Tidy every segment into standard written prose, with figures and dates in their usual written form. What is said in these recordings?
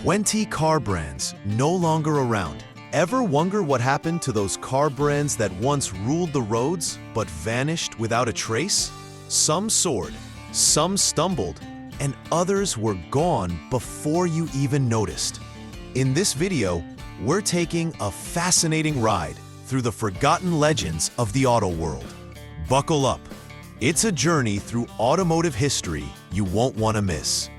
20 car brands no longer around. Ever wonder what happened to those car brands that once ruled the roads but vanished without a trace? Some soared, some stumbled, and others were gone before you even noticed. In this video, we're taking a fascinating ride through the forgotten legends of the auto world. Buckle up. It's a journey through automotive history you won't want to miss.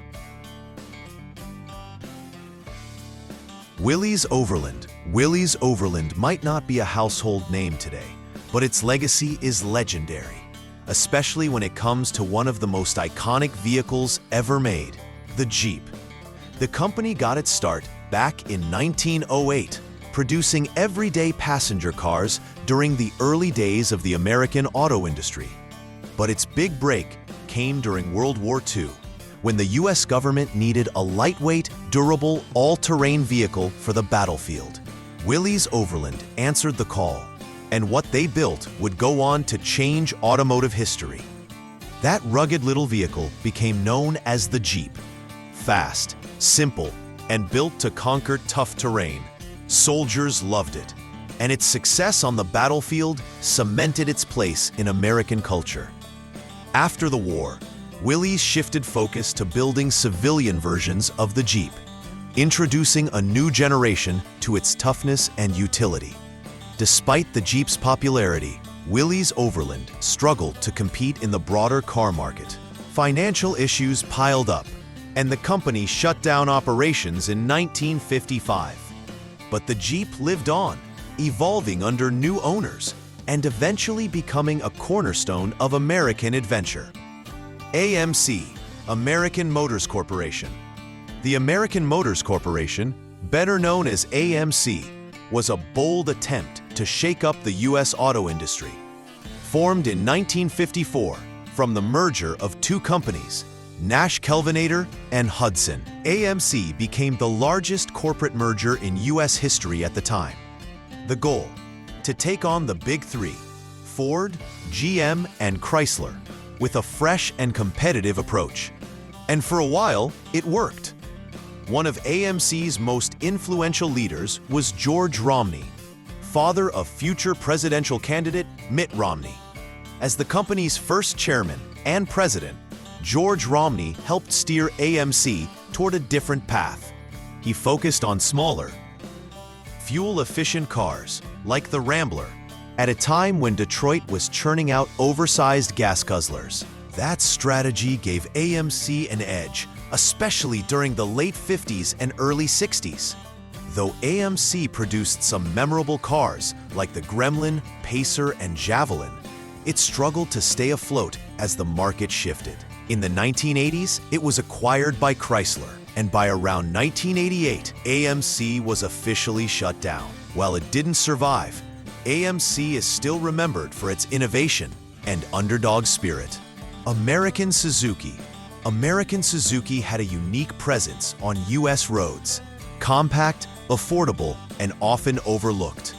Willys-Overland. Willys-Overland might not be a household name today, but its legacy is legendary, especially when it comes to one of the most iconic vehicles ever made, the Jeep. The company got its start back in 1908, producing everyday passenger cars during the early days of the American auto industry. But its big break came during World War II, when the US government needed a lightweight, durable, all-terrain vehicle for the battlefield. Willys-Overland answered the call, and what they built would go on to change automotive history. That rugged little vehicle became known as the Jeep. Fast, simple, and built to conquer tough terrain, soldiers loved it, and its success on the battlefield cemented its place in American culture. After the war, Willys shifted focus to building civilian versions of the Jeep, introducing a new generation to its toughness and utility. Despite the Jeep's popularity, Willys-Overland struggled to compete in the broader car market. Financial issues piled up, and the company shut down operations in 1955. But the Jeep lived on, evolving under new owners, and eventually becoming a cornerstone of American adventure. AMC, American Motors Corporation. The American Motors Corporation, better known as AMC, was a bold attempt to shake up the US auto industry. Formed in 1954 from the merger of two companies, Nash-Kelvinator and Hudson, AMC became the largest corporate merger in US history at the time. The goal: to take on the Big Three, Ford, GM, and Chrysler, with a fresh and competitive approach. And for a while, it worked. One of AMC's most influential leaders was George Romney, father of future presidential candidate Mitt Romney. As the company's first chairman and president, George Romney helped steer AMC toward a different path. He focused on smaller, fuel-efficient cars, like the Rambler, at a time when Detroit was churning out oversized gas guzzlers. That strategy gave AMC an edge, especially during the late 50s and early 60s. Though AMC produced some memorable cars like the Gremlin, Pacer, and Javelin, it struggled to stay afloat as the market shifted. In the 1980s, it was acquired by Chrysler, and by around 1988, AMC was officially shut down. While it didn't survive, AMC is still remembered for its innovation and underdog spirit. American Suzuki. American Suzuki had a unique presence on US roads, compact, affordable, and often overlooked.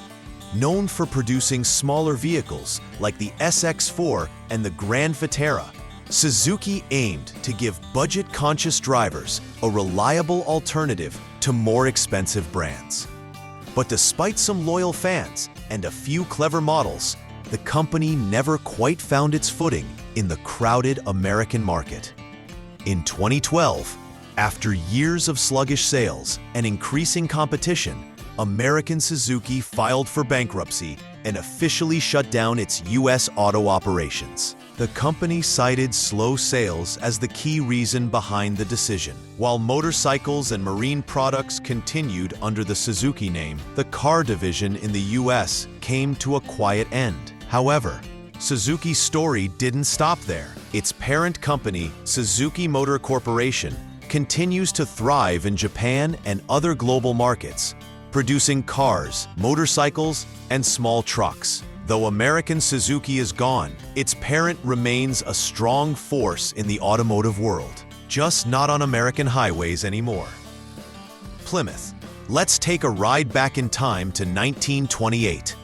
Known for producing smaller vehicles like the SX4 and the Grand Vitara, Suzuki aimed to give budget-conscious drivers a reliable alternative to more expensive brands. But despite some loyal fans and a few clever models, the company never quite found its footing in the crowded American market. In 2012, after years of sluggish sales and increasing competition, American Suzuki filed for bankruptcy and officially shut down its US auto operations. The company cited slow sales as the key reason behind the decision. While motorcycles and marine products continued under the Suzuki name, the car division in the US came to a quiet end. However, Suzuki's story didn't stop there. Its parent company, Suzuki Motor Corporation, continues to thrive in Japan and other global markets, producing cars, motorcycles, and small trucks. Though American Suzuki is gone, its parent remains a strong force in the automotive world, just not on American highways anymore. Plymouth. Let's take a ride back in time to 1928.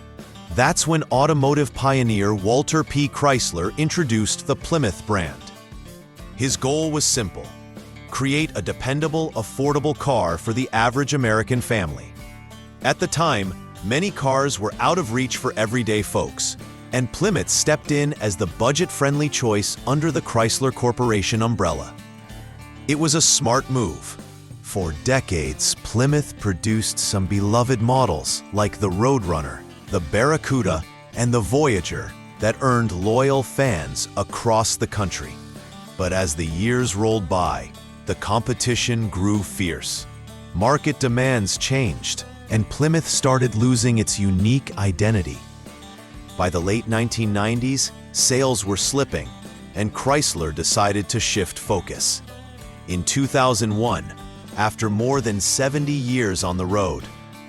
That's when automotive pioneer Walter P. Chrysler introduced the Plymouth brand. His goal was simple: create a dependable, affordable car for the average American family. At the time, many cars were out of reach for everyday folks, and Plymouth stepped in as the budget-friendly choice under the Chrysler Corporation umbrella. It was a smart move. For decades, Plymouth produced some beloved models like the Roadrunner, the Barracuda, and the Voyager that earned loyal fans across the country. But as the years rolled by, the competition grew fierce. Market demands changed, and Plymouth started losing its unique identity. By the late 1990s, sales were slipping, and Chrysler decided to shift focus. In 2001, after more than 70 years on the road,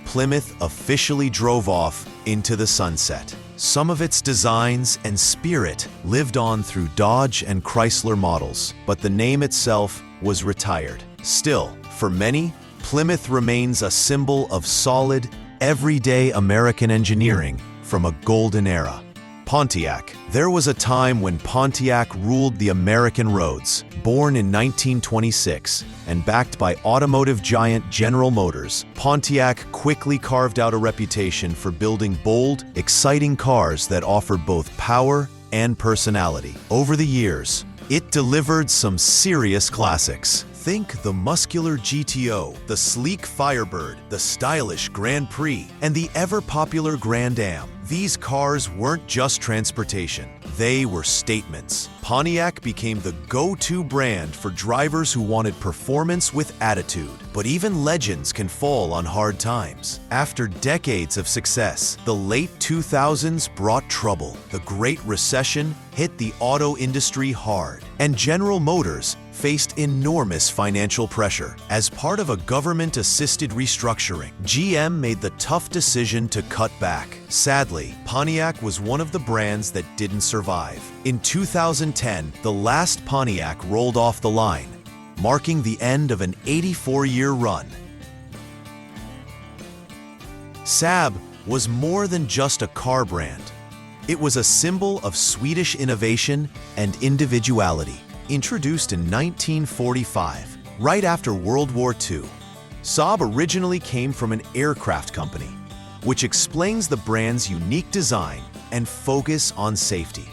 Plymouth officially drove off into the sunset. Some of its designs and spirit lived on through Dodge and Chrysler models, but the name itself was retired. Still, for many, Plymouth remains a symbol of solid, everyday American engineering from a golden era. Pontiac. There was a time when Pontiac ruled the American roads. Born in 1926 and backed by automotive giant General Motors, Pontiac quickly carved out a reputation for building bold, exciting cars that offered both power and personality. Over the years, it delivered some serious classics. Think the muscular GTO, the sleek Firebird, the stylish Grand Prix, and the ever-popular Grand Am. These cars weren't just transportation, they were statements. Pontiac became the go-to brand for drivers who wanted performance with attitude. But even legends can fall on hard times. After decades of success, the late 2000s brought trouble. The Great Recession hit the auto industry hard, and General Motors faced enormous financial pressure. As part of a government-assisted restructuring, GM made the tough decision to cut back. Sadly, Pontiac was one of the brands that didn't survive. In 2010, the last Pontiac rolled off the line, marking the end of an 84-year run. Saab was more than just a car brand. It was a symbol of Swedish innovation and individuality. Introduced in 1945, right after World War II, Saab originally came from an aircraft company, which explains the brand's unique design and focus on safety.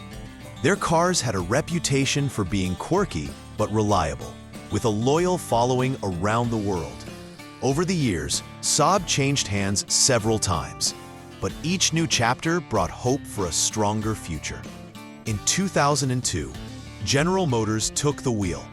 Their cars had a reputation for being quirky but reliable, with a loyal following around the world. Over the years, Saab changed hands several times, but each new chapter brought hope for a stronger future. In 2002, General Motors took the wheel,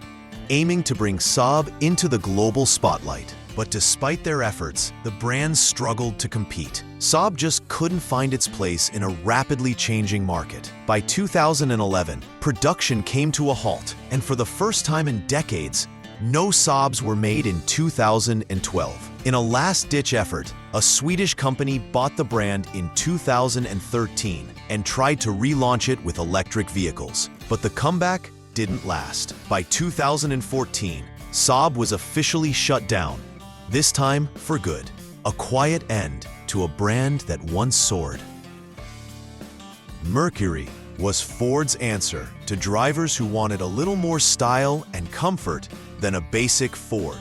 aiming to bring Saab into the global spotlight. But despite their efforts, the brand struggled to compete. Saab just couldn't find its place in a rapidly changing market. By 2011, production came to a halt, and for the first time in decades, no Saabs were made in 2012. In a last-ditch effort, a Swedish company bought the brand in 2013 and tried to relaunch it with electric vehicles. But the comeback didn't last. By 2014, Saab was officially shut down, this time for good. A quiet end to a brand that once soared. Mercury was Ford's answer to drivers who wanted a little more style and comfort than a basic Ford,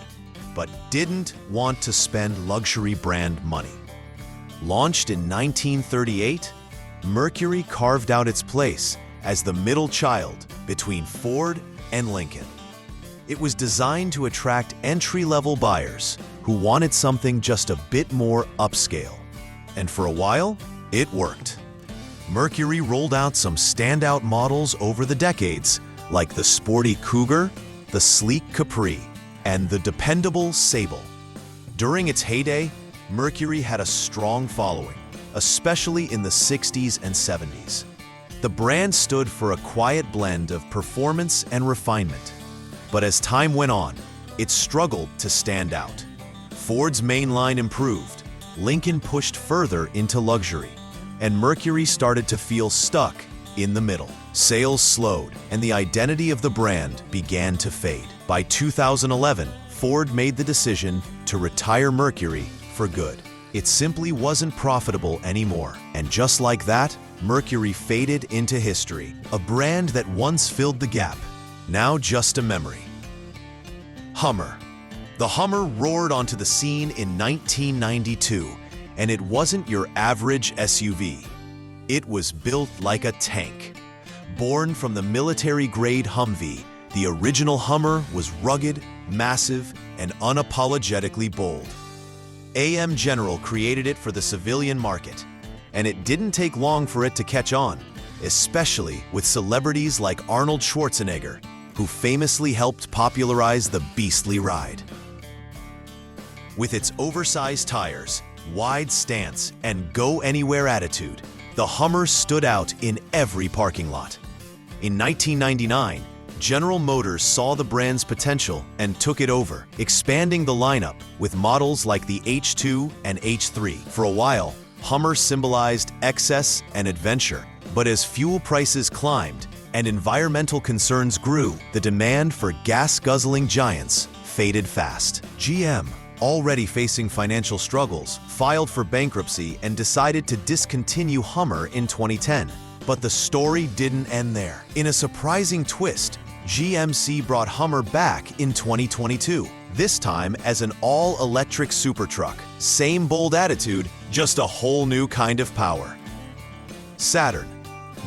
but didn't want to spend luxury brand money. Launched in 1938, Mercury carved out its place as the middle child between Ford and Lincoln. It was designed to attract entry-level buyers who wanted something just a bit more upscale. And for a while, it worked. Mercury rolled out some standout models over the decades, like the sporty Cougar, the sleek Capri, and the dependable Sable. During its heyday, Mercury had a strong following, especially in the 60s and 70s. The brand stood for a quiet blend of performance and refinement. But as time went on, it struggled to stand out. Ford's main line improved, Lincoln pushed further into luxury, and Mercury started to feel stuck in the middle. Sales slowed, and the identity of the brand began to fade. By 2011, Ford made the decision to retire Mercury for good. It simply wasn't profitable anymore. And just like that, Mercury faded into history. A brand that once filled the gap, now just a memory. Hummer. The Hummer roared onto the scene in 1992, and it wasn't your average SUV. It was built like a tank. Born from the military-grade Humvee, the original Hummer was rugged, massive, and unapologetically bold. AM General created it for the civilian market, and it didn't take long for it to catch on, especially with celebrities like Arnold Schwarzenegger, who famously helped popularize the beastly ride. With its oversized tires, wide stance, and go-anywhere attitude, the Hummer stood out in every parking lot. In 1999, General Motors saw the brand's potential and took it over, expanding the lineup with models like the H2 and H3. For a while, Hummer symbolized excess and adventure, but as fuel prices climbed and environmental concerns grew, the demand for gas-guzzling giants faded fast. GM, already facing financial struggles, filed for bankruptcy and decided to discontinue Hummer in 2010. But the story didn't end there. In a surprising twist, GMC brought Hummer back in 2022, this time as an all-electric super truck. Same bold attitude, just a whole new kind of power. Saturn.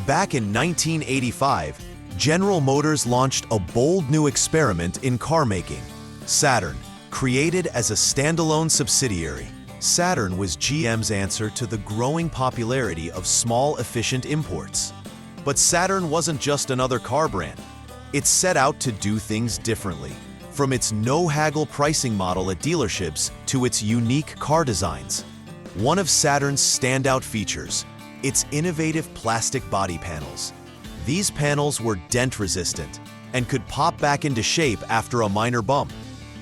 Back in 1985, General Motors launched a bold new experiment in car making. Saturn, created as a standalone subsidiary, Saturn was GM's answer to the growing popularity of small, efficient imports. But Saturn wasn't just another car brand. It set out to do things differently, from its no-haggle pricing model at dealerships to its unique car designs. One of Saturn's standout features, its innovative plastic body panels. These panels were dent-resistant and could pop back into shape after a minor bump,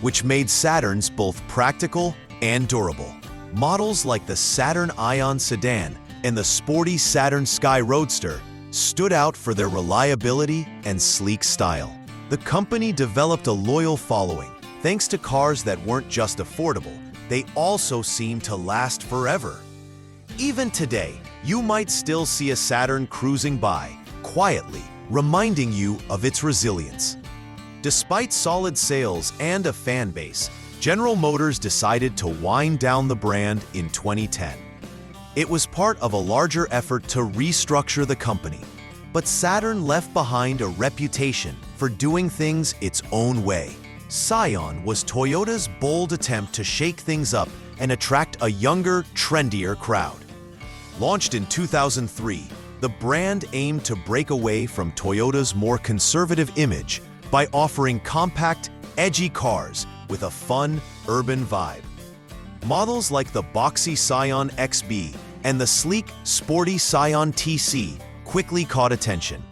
which made Saturns both practical and durable. Models like the Saturn Ion sedan and the sporty Saturn Sky Roadster stood out for their reliability and sleek style. The company developed a loyal following. Thanks to cars that weren't just affordable, they also seemed to last forever. Even today, you might still see a Saturn cruising by, quietly, reminding you of its resilience. Despite solid sales and a fan base, General Motors decided to wind down the brand in 2010. It was part of a larger effort to restructure the company, but Saturn left behind a reputation for doing things its own way. Scion was Toyota's bold attempt to shake things up and attract a younger, trendier crowd. Launched in 2003, the brand aimed to break away from Toyota's more conservative image by offering compact, edgy cars with a fun, urban vibe. Models like the boxy Scion XB and the sleek, sporty Scion TC quickly caught attention.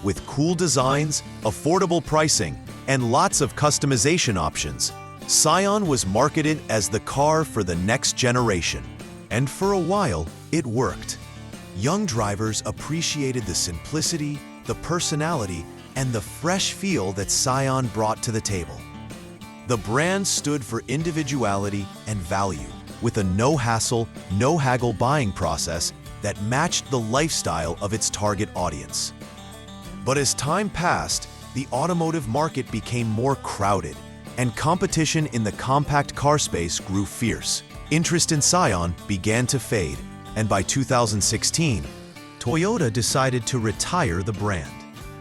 With cool designs, affordable pricing, and lots of customization options, Scion was marketed as the car for the next generation. And for a while, it worked. Young drivers appreciated the simplicity, the personality, and the fresh feel that Scion brought to the table. The brand stood for individuality and value, with a no-hassle, no-haggle buying process that matched the lifestyle of its target audience. But as time passed, the automotive market became more crowded, and competition in the compact car space grew fierce. Interest in Scion began to fade, and by 2016, Toyota decided to retire the brand.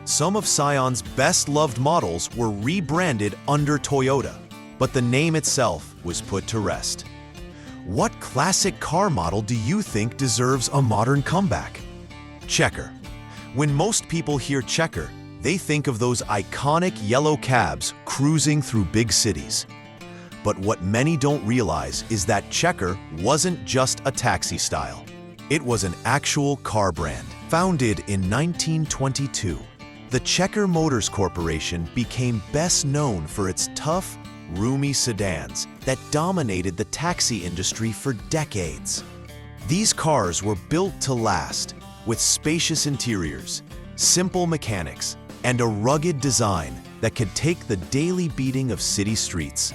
Some of Scion's best-loved models were rebranded under Toyota, but the name itself was put to rest. What classic car model do you think deserves a modern comeback? Checker. When most people hear Checker, they think of those iconic yellow cabs cruising through big cities. But what many don't realize is that Checker wasn't just a taxi style. It was an actual car brand. Founded in 1922, the Checker Motors Corporation became best known for its tough, roomy sedans that dominated the taxi industry for decades. These cars were built to last, with spacious interiors, simple mechanics, and a rugged design that could take the daily beating of city streets.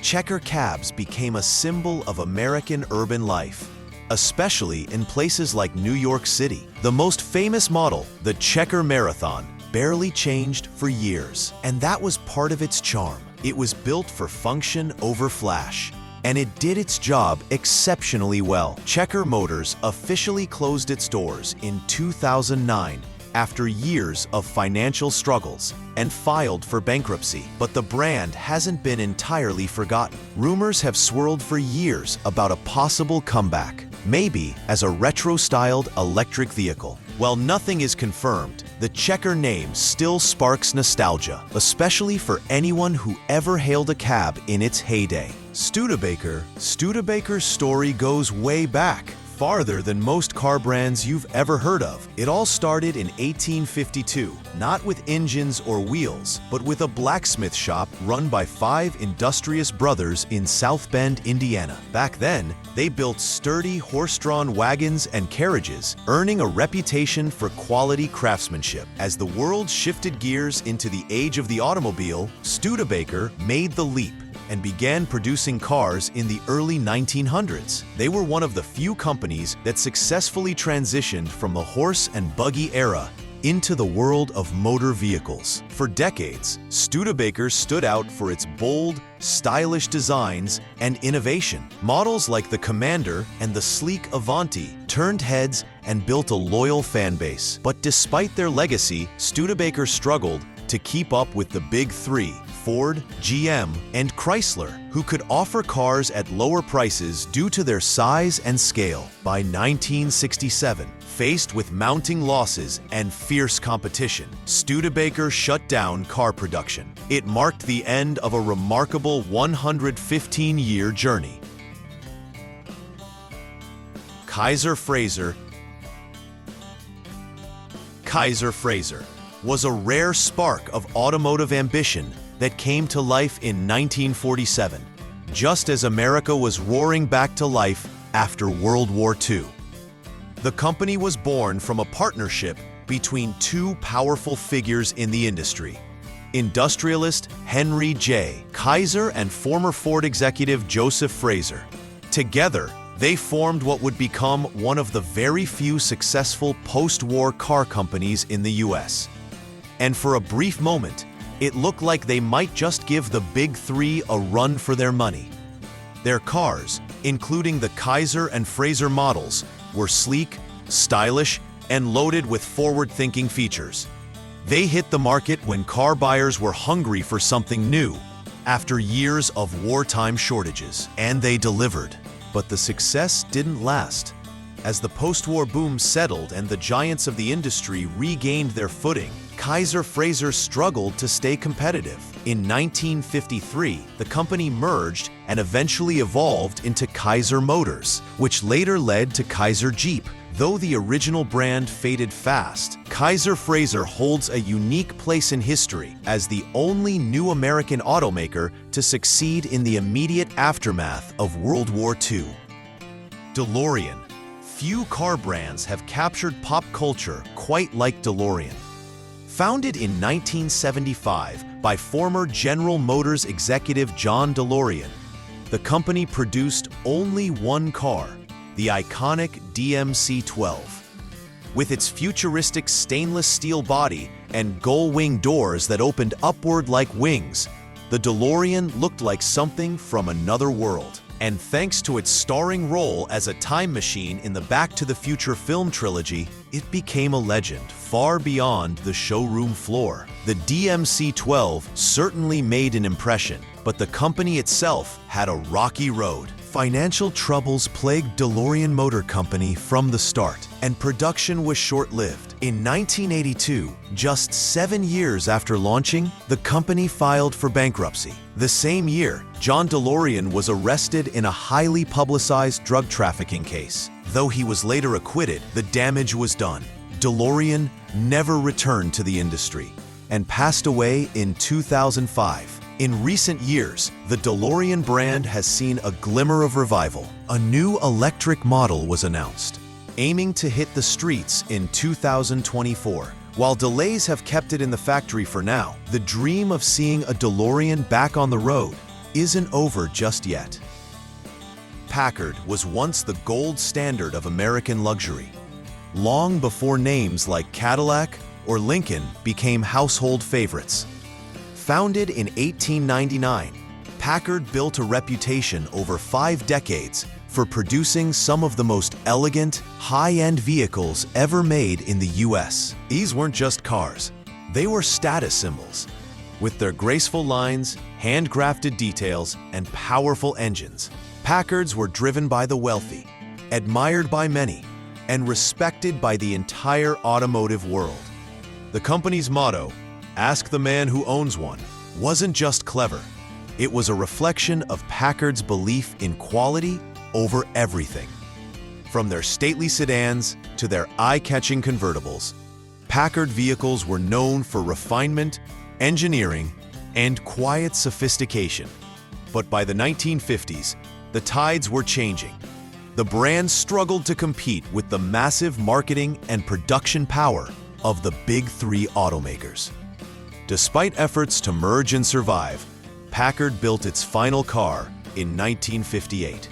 Checker cabs became a symbol of American urban life, especially in places like New York City. The most famous model, the Checker Marathon, barely changed for years, and that was part of its charm. It was built for function over flash, and it did its job exceptionally well. Checker Motors officially closed its doors in 2009 after years of financial struggles and filed for bankruptcy. But the brand hasn't been entirely forgotten. Rumors have swirled for years about a possible comeback, maybe as a retro-styled electric vehicle. While nothing is confirmed, the Checker name still sparks nostalgia, especially for anyone who ever hailed a cab in its heyday. Studebaker's story goes way back, farther than most car brands you've ever heard of. It all started in 1852, not with engines or wheels, but with a blacksmith shop run by 5 industrious brothers in South Bend, Indiana. Back then, they built sturdy horse-drawn wagons and carriages, earning a reputation for quality craftsmanship. As the world shifted gears into the age of the automobile, Studebaker made the leap and began producing cars in the early 1900s. They were one of the few companies that successfully transitioned from the horse and buggy era into the world of motor vehicles. For decades, Studebaker stood out for its bold, stylish designs and innovation. Models like the Commander and the sleek Avanti turned heads and built a loyal fan base. But despite their legacy, Studebaker struggled to keep up with the big three: Ford, GM, and Chrysler, who could offer cars at lower prices due to their size and scale. By 1967, faced with mounting losses and fierce competition, Studebaker shut down car production. It marked the end of a remarkable 115-year journey. Kaiser-Frazer was a rare spark of automotive ambition that came to life in 1947, just as America was roaring back to life after World War II. The company was born from a partnership between two powerful figures in the industry: industrialist Henry J. Kaiser and former Ford executive Joseph Frazer. Together, they formed what would become one of the very few successful post-war car companies in the US. And for a brief moment, it looked like they might just give the big three a run for their money. Their cars, including the Kaiser and Frazer models, were sleek, stylish, and loaded with forward-thinking features. They hit the market when car buyers were hungry for something new, after years of wartime shortages. And they delivered. But the success didn't last. As the post-war boom settled and the giants of the industry regained their footing, Kaiser-Frazer struggled to stay competitive. In 1953, the company merged and eventually evolved into Kaiser Motors, which later led to Kaiser Jeep. Though the original brand faded fast, Kaiser-Frazer holds a unique place in history as the only new American automaker to succeed in the immediate aftermath of World War II. DeLorean. Few car brands have captured pop culture quite like DeLorean. Founded in 1975 by former General Motors executive John DeLorean, the company produced only one car, the iconic DMC-12. With its futuristic stainless steel body and gull-wing doors that opened upward like wings, the DeLorean looked like something from another world. And thanks to its starring role as a time machine in the Back to the Future film trilogy, it became a legend far beyond the showroom floor. The DMC-12 certainly made an impression, but the company itself had a rocky road. Financial troubles plagued DeLorean Motor Company from the start, and production was short-lived. In 1982, just 7 years after launching, the company filed for bankruptcy. The same year, John DeLorean was arrested in a highly publicized drug trafficking case. Though he was later acquitted, the damage was done. DeLorean never returned to the industry and passed away in 2005. In recent years, the DeLorean brand has seen a glimmer of revival. A new electric model was announced, aiming to hit the streets in 2024. While delays have kept it in the factory for now, the dream of seeing a DeLorean back on the road isn't over just yet. Packard was once the gold standard of American luxury, long before names like Cadillac or Lincoln became household favorites. Founded in 1899, Packard built a reputation over 5 decades for producing some of the most elegant, high-end vehicles ever made in the US. These weren't just cars, they were status symbols. With their graceful lines, handcrafted details, and powerful engines, Packards were driven by the wealthy, admired by many, and respected by the entire automotive world. The company's motto, "Ask the man who owns one," wasn't just clever. It was a reflection of Packard's belief in quality over everything. From their stately sedans to their eye-catching convertibles, Packard vehicles were known for refinement, engineering, and quiet sophistication. But by the 1950s, the tides were changing. The brand struggled to compete with the massive marketing and production power of the Big Three automakers. Despite efforts to merge and survive, Packard built its final car in 1958.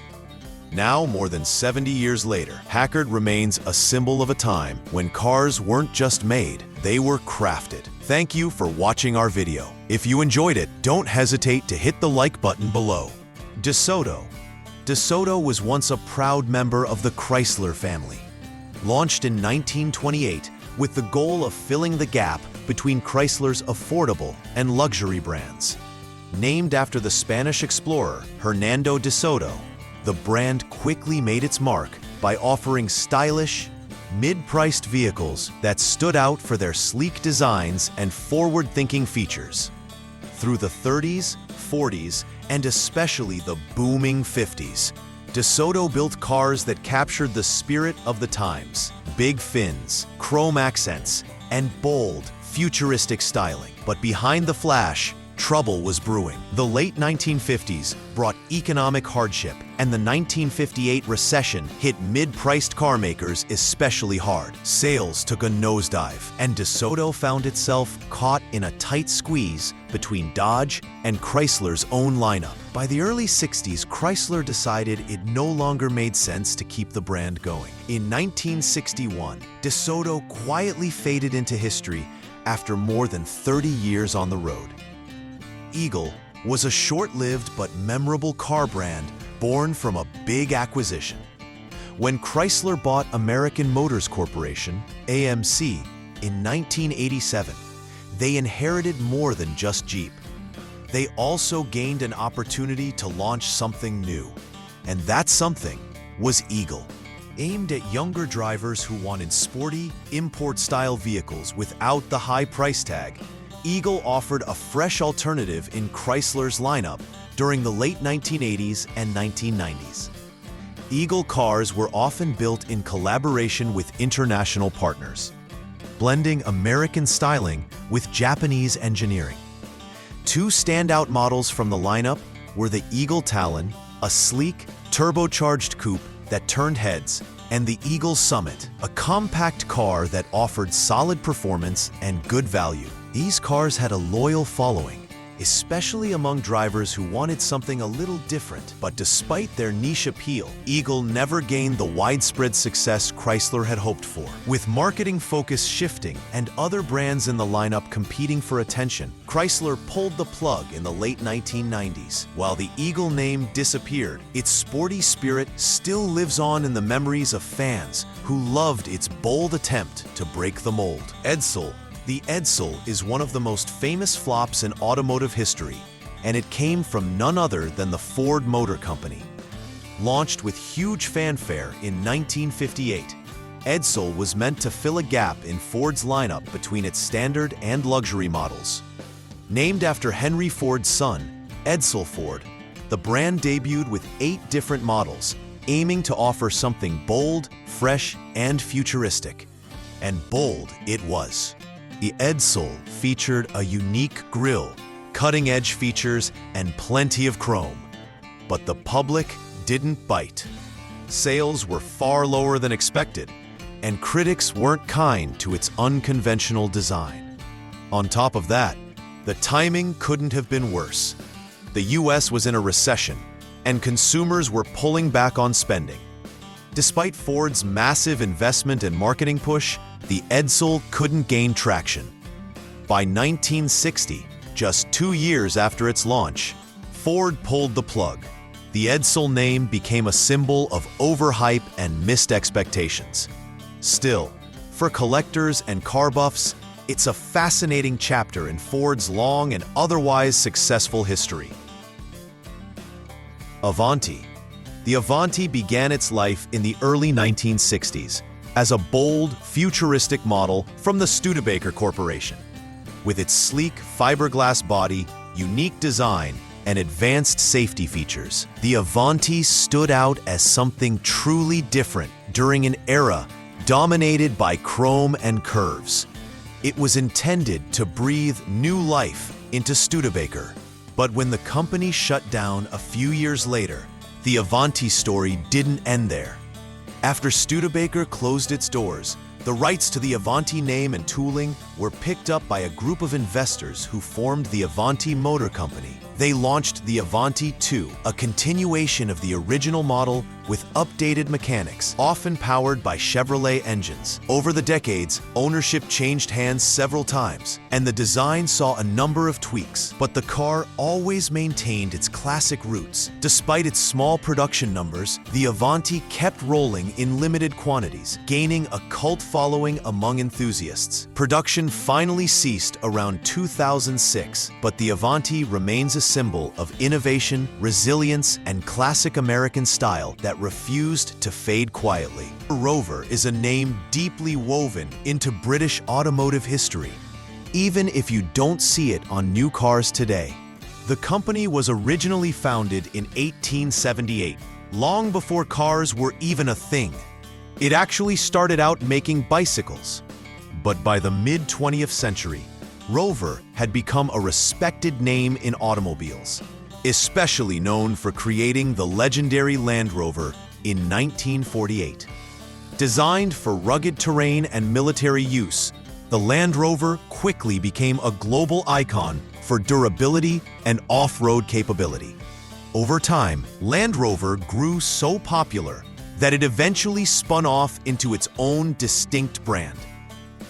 Now, more than 70 years later, Packard remains a symbol of a time when cars weren't just made, they were crafted. Thank you for watching our video. If you enjoyed it, don't hesitate to hit the like button below. DeSoto. DeSoto was once a proud member of the Chrysler family. Launched in 1928 with the goal of filling the gap between Chrysler's affordable and luxury brands. Named after the Spanish explorer Hernando DeSoto, the brand quickly made its mark by offering stylish, mid-priced vehicles that stood out for their sleek designs and forward-thinking features. Through the 30s, 40s, and especially the booming 50s, DeSoto built cars that captured the spirit of the times. Big fins, chrome accents, and bold, futuristic styling. But behind the flash, trouble was brewing. The late 1950s brought economic hardship, and the 1958 recession hit mid-priced car makers especially hard. Sales took a nosedive, and DeSoto found itself caught in a tight squeeze between Dodge and Chrysler's own lineup. By the early 60s, Chrysler decided it no longer made sense to keep the brand going. In 1961, DeSoto quietly faded into history after more than 30 years on the road. Eagle was a short-lived but memorable car brand born from a big acquisition. When Chrysler bought American Motors Corporation, AMC, in 1987, they inherited more than just Jeep. They also gained an opportunity to launch something new, and that something was Eagle. Aimed at younger drivers who wanted sporty, import-style vehicles without the high price tag, Eagle offered a fresh alternative in Chrysler's lineup during the late 1980s and 1990s. Eagle cars were often built in collaboration with international partners, blending American styling with Japanese engineering. Two standout models from the lineup were the Eagle Talon, a sleek, turbocharged coupe that turned heads, and the Eagle Summit, a compact car that offered solid performance and good value. These cars had a loyal following, especially among drivers who wanted something a little different. But despite their niche appeal, Eagle never gained the widespread success Chrysler had hoped for. With marketing focus shifting and other brands in the lineup competing for attention, Chrysler pulled the plug in the late 1990s. While the Eagle name disappeared, its sporty spirit still lives on in the memories of fans who loved its bold attempt to break the mold. Edsel. The Edsel is one of the most famous flops in automotive history, and it came from none other than the Ford Motor Company. Launched with huge fanfare in 1958, Edsel was meant to fill a gap in Ford's lineup between its standard and luxury models. Named after Henry Ford's son, Edsel Ford, the brand debuted with 8 different models, aiming to offer something bold, fresh, and futuristic. And bold it was. The Edsel featured a unique grille, cutting-edge features, and plenty of chrome. But the public didn't bite. Sales were far lower than expected, and critics weren't kind to its unconventional design. On top of that, the timing couldn't have been worse. The US was in a recession, and consumers were pulling back on spending. Despite Ford's massive investment and marketing push, the Edsel couldn't gain traction. By 1960, Just 2 years after its launch, Ford pulled the plug. The Edsel name became a symbol of overhype and missed expectations. Still, for collectors and car buffs, it's a fascinating chapter in Ford's long and otherwise successful history. Avanti. The Avanti began its life in the early 1960s as a bold, futuristic model from the Studebaker Corporation. With its sleek fiberglass body, unique design, and advanced safety features, the Avanti stood out as something truly different during an era dominated by chrome and curves. It was intended to breathe new life into Studebaker. But when the company shut down a few years later, the Avanti story didn't end there. After Studebaker closed its doors, the rights to the Avanti name and tooling were picked up by a group of investors who formed the Avanti Motor Company. They launched the Avanti 2, a continuation of the original model with updated mechanics, often powered by Chevrolet engines. Over the decades, ownership changed hands several times, and the design saw a number of tweaks, but the car always maintained its classic roots. Despite its small production numbers, the Avanti kept rolling in limited quantities, gaining a cult following among enthusiasts. Production finally ceased around 2006, but the Avanti remains a symbol of innovation, resilience, and classic American style that refused to fade quietly. Rover is a name deeply woven into British automotive history, even if you don't see it on new cars today. The company was originally founded in 1878, long before cars were even a thing. It actually started out making bicycles. But by the mid-20th century, Rover had become a respected name in automobiles, especially known for creating the legendary Land Rover in 1948. Designed for rugged terrain and military use, the Land Rover quickly became a global icon for durability and off-road capability. Over time, Land Rover grew so popular that it eventually spun off into its own distinct brand.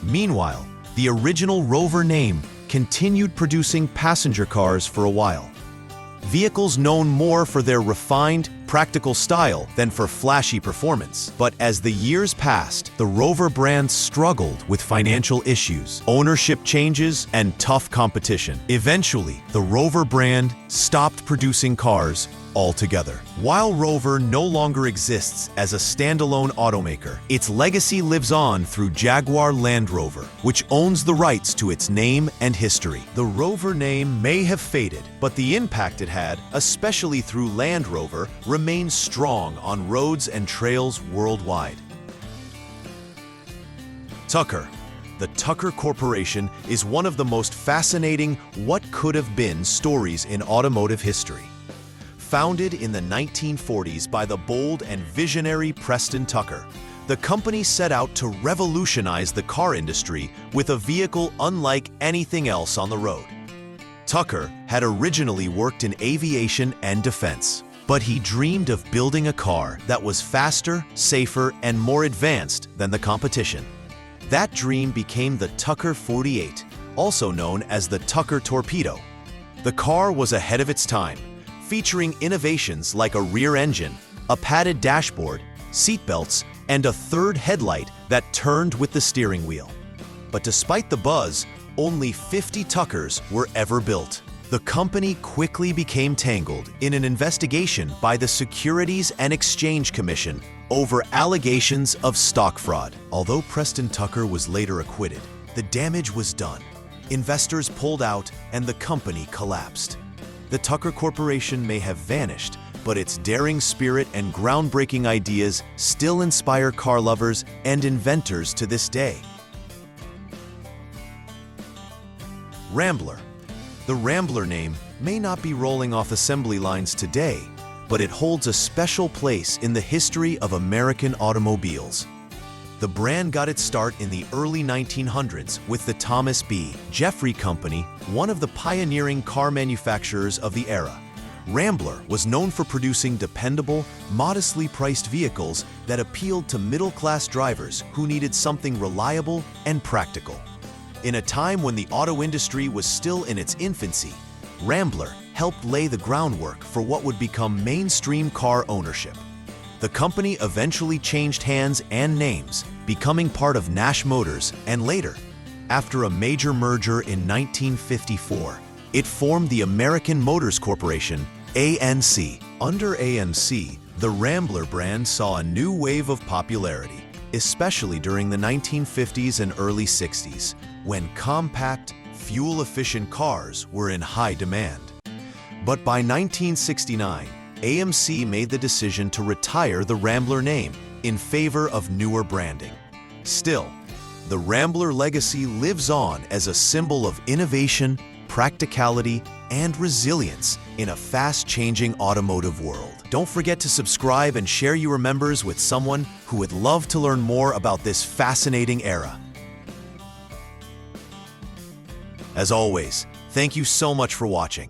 Meanwhile, the original Rover name continued producing passenger cars for a while. Vehicles known more for their refined, practical style than for flashy performance. But as the years passed, the Rover brand struggled with financial issues, ownership changes, and tough competition. Eventually, the Rover brand stopped producing cars altogether. While Rover no longer exists as a standalone automaker, its legacy lives on through Jaguar Land Rover, which owns the rights to its name and history. The Rover name may have faded, but the impact it had, especially through Land Rover, remains strong on roads and trails worldwide. Tucker. The Tucker Corporation is one of the most fascinating what-could-have-been stories in automotive history. Founded in the 1940s by the bold and visionary Preston Tucker, the company set out to revolutionize the car industry with a vehicle unlike anything else on the road. Tucker had originally worked in aviation and defense, but he dreamed of building a car that was faster, safer, and more advanced than the competition. That dream became the Tucker 48, also known as the Tucker Torpedo. The car was ahead of its time, featuring innovations like a rear engine, a padded dashboard, seatbelts, and a third headlight that turned with the steering wheel. But despite the buzz, only 50 Tuckers were ever built. The company quickly became tangled in an investigation by the Securities and Exchange Commission over allegations of stock fraud. Although Preston Tucker was later acquitted, the damage was done. Investors pulled out and the company collapsed. The Tucker Corporation may have vanished, but its daring spirit and groundbreaking ideas still inspire car lovers and inventors to this day. Rambler. The Rambler name may not be rolling off assembly lines today, but it holds a special place in the history of American automobiles. The brand got its start in the early 1900s with the Thomas B. Jeffrey Company, one of the pioneering car manufacturers of the era. Rambler was known for producing dependable, modestly priced vehicles that appealed to middle-class drivers who needed something reliable and practical. In a time when the auto industry was still in its infancy, Rambler helped lay the groundwork for what would become mainstream car ownership. The company eventually changed hands and names, becoming part of Nash Motors, and later, after a major merger in 1954, it formed the American Motors Corporation, ANC. Under ANC, the Rambler brand saw a new wave of popularity, especially during the 1950s and early 60s, when compact, fuel-efficient cars were in high demand. But by 1969, AMC made the decision to retire the Rambler name in favor of newer branding. Still, the Rambler legacy lives on as a symbol of innovation, practicality, and resilience in a fast-changing automotive world. Don't forget to subscribe and share your remembers with someone who would love to learn more about this fascinating era. As always, thank you so much for watching.